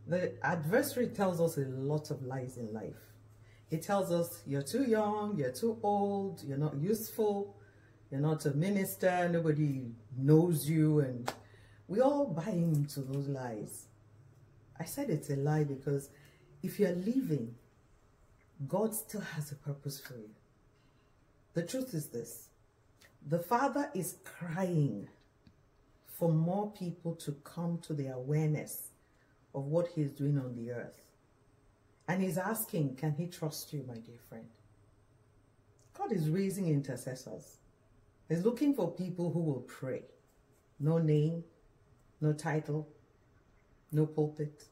The adversary tells us a lot of lies in life. It tells us you're too young, you're too old, you're not useful, you're not a minister, nobody knows you, and we all buy into those lies. I said it's a lie because if you're living, God still has a purpose for you. The truth is this: the Father is crying for more people to come to the awareness of what He's doing on the earth. And He's asking, can He trust you, my dear friend? God is raising intercessors. He's looking for people who will pray. No name, no title, no pulpit.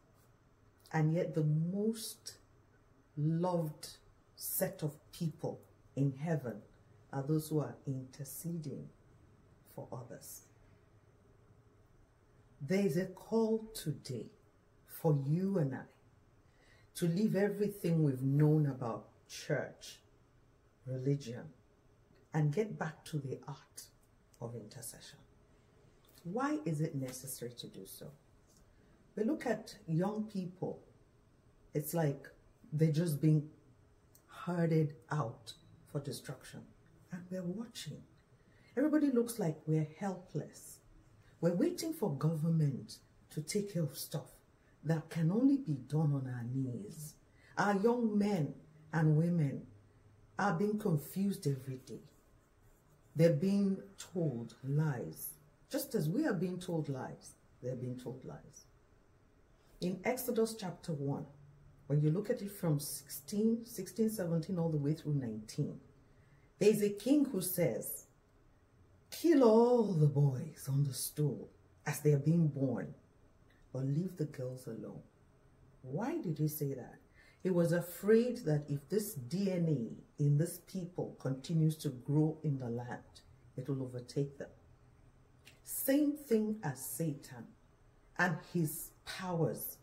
And yet the most loved set of people in heaven are those who are interceding for others. There is a call today for you and I to leave everything we've known about church, religion, and get back to the art of intercession. Why is it necessary to do so? We look at young people, it's like they're just being herded out for destruction. And we're watching. Everybody looks like we're helpless. We're waiting for government to take care of stuff that can only be done on our knees. Our young men and women are being confused every day. They're being told lies. Just as we are being told lies, they're being told lies. In Exodus chapter 1, when you look at it from 16, 17, all the way through 19, there's a king who says, kill all the boys on the stool as they are being born, but leave the girls alone. Why did he say that? He was afraid that if this DNA in this people continues to grow in the land, it will overtake them. Same thing as Satan and his powers.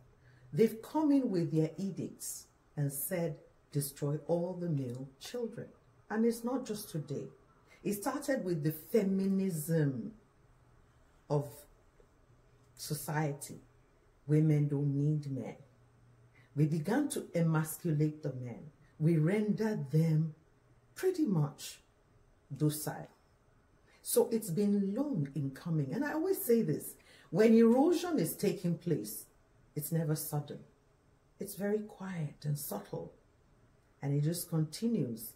They've come in with their edicts and said, destroy all the male children. And it's not just today. It started with the feminism of society. Women don't need men. We began to emasculate the men. We rendered them pretty much docile. So it's been long in coming. And I always say this, when erosion is taking place, it's never sudden. It's very quiet and subtle. And it just continues.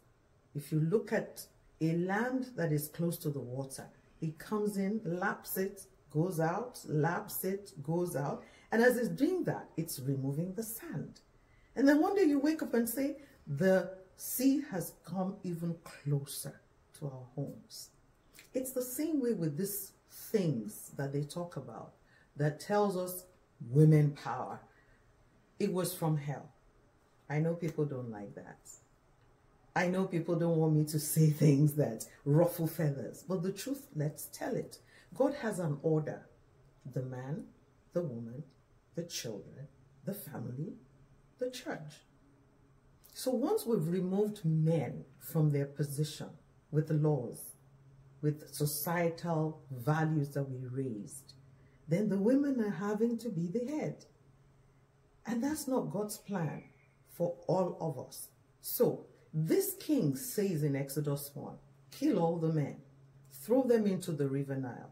If you look at a land that is close to the water, it comes in, laps it, goes out, laps it, goes out. And as it's doing that, it's removing the sand. And then one day you wake up and say, the sea has come even closer to our homes. It's the same way with these things that they talk about that tells us women power. It was from hell. I know people don't like that. I know people don't want me to say things that ruffle feathers, but the truth, let's tell it. God has an order. The man, the woman, the children, the family, the church. So once we've removed men from their position with the laws, with societal values that we raised, then the women are having to be the head. And that's not God's plan for all of us. So this king says in Exodus 1, kill all the men, throw them into the river Nile.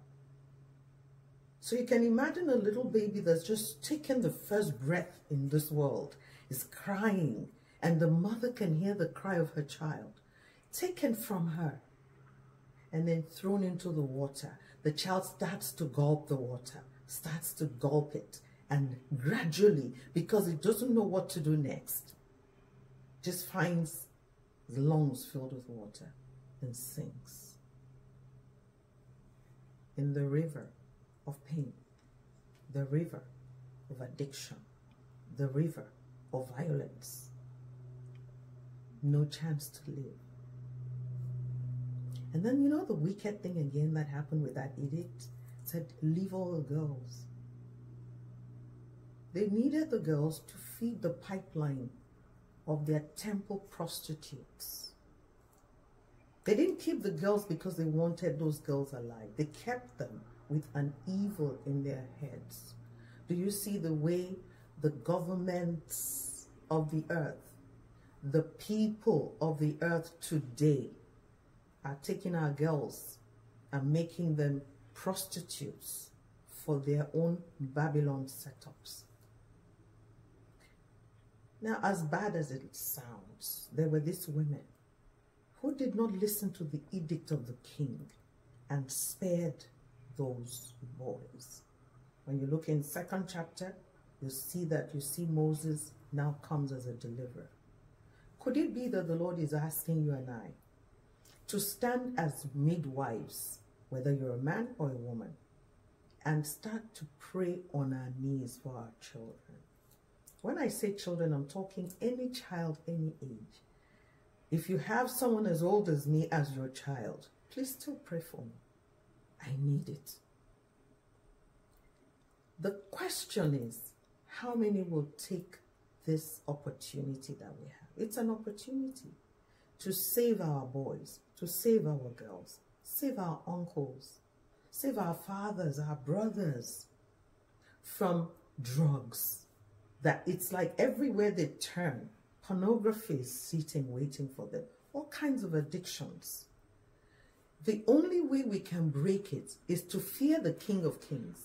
So you can imagine a little baby that's just taken the first breath in this world, is crying, and the mother can hear the cry of her child, taken from her, and then thrown into the water. The child starts to gulp the water, starts to gulp it, and gradually, because it doesn't know what to do next, just finds the lungs filled with water and sinks in the river of pain, the river of addiction, the river of violence. No chance to live. And then, you know, the wicked thing again that happened with that edict, said, leave all the girls. They needed the girls to feed the pipeline of their temple prostitutes. They didn't keep the girls because they wanted those girls alive. They kept them with an evil in their heads. Do you see the way the governments of the earth, the people of the earth today are taking our girls and making them prostitutes for their own Babylon setups. Now, as bad as it sounds, there were these women who did not listen to the edict of the king and spared those boys. When you look in 2nd chapter, you see Moses now comes as a deliverer. Could it be that the Lord is asking you and I to stand as midwives, whether you're a man or a woman, and start to pray on our knees for our children? When I say children, I'm talking any child, any age. If you have someone as old as me as your child, please still pray for me. I need it. The question is, how many will take this opportunity that we have? It's an opportunity to save our boys, to save our girls, save our uncles, save our fathers, our brothers from drugs. That it's like everywhere they turn, pornography is sitting, waiting for them. All kinds of addictions. The only way we can break it is to fear the King of Kings.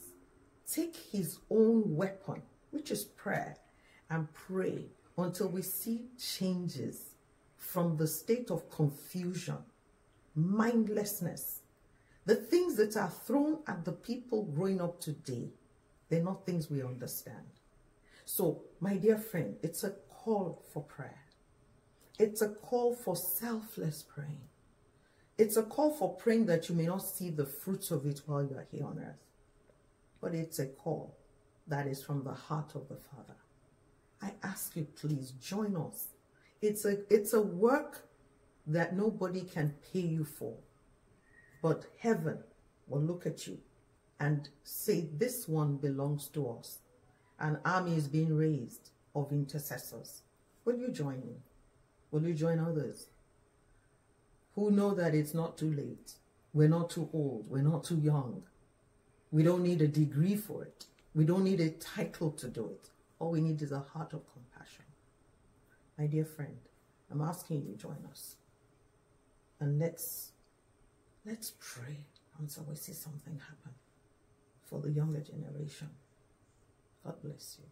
Take his own weapon, which is prayer, and pray until we see changes from the state of confusion, mindlessness. The things that are thrown at the people growing up today, they're not things we understand. So, my dear friend, it's a call for prayer. It's a call for selfless praying. It's a call for praying that you may not see the fruits of it while you are here on earth. But it's a call that is from the heart of the Father. I ask you, please join us. It's a work that nobody can pay you for. But heaven will look at you and say, this one belongs to us. An army is being raised of intercessors. Will you join me? Will you join others who know that it's not too late? We're not too old. We're not too young. We don't need a degree for it. We don't need a title to do it. All we need is a heart of compassion. My dear friend, I'm asking you to join us. And let's pray until we see something happen for the younger generation. God bless you.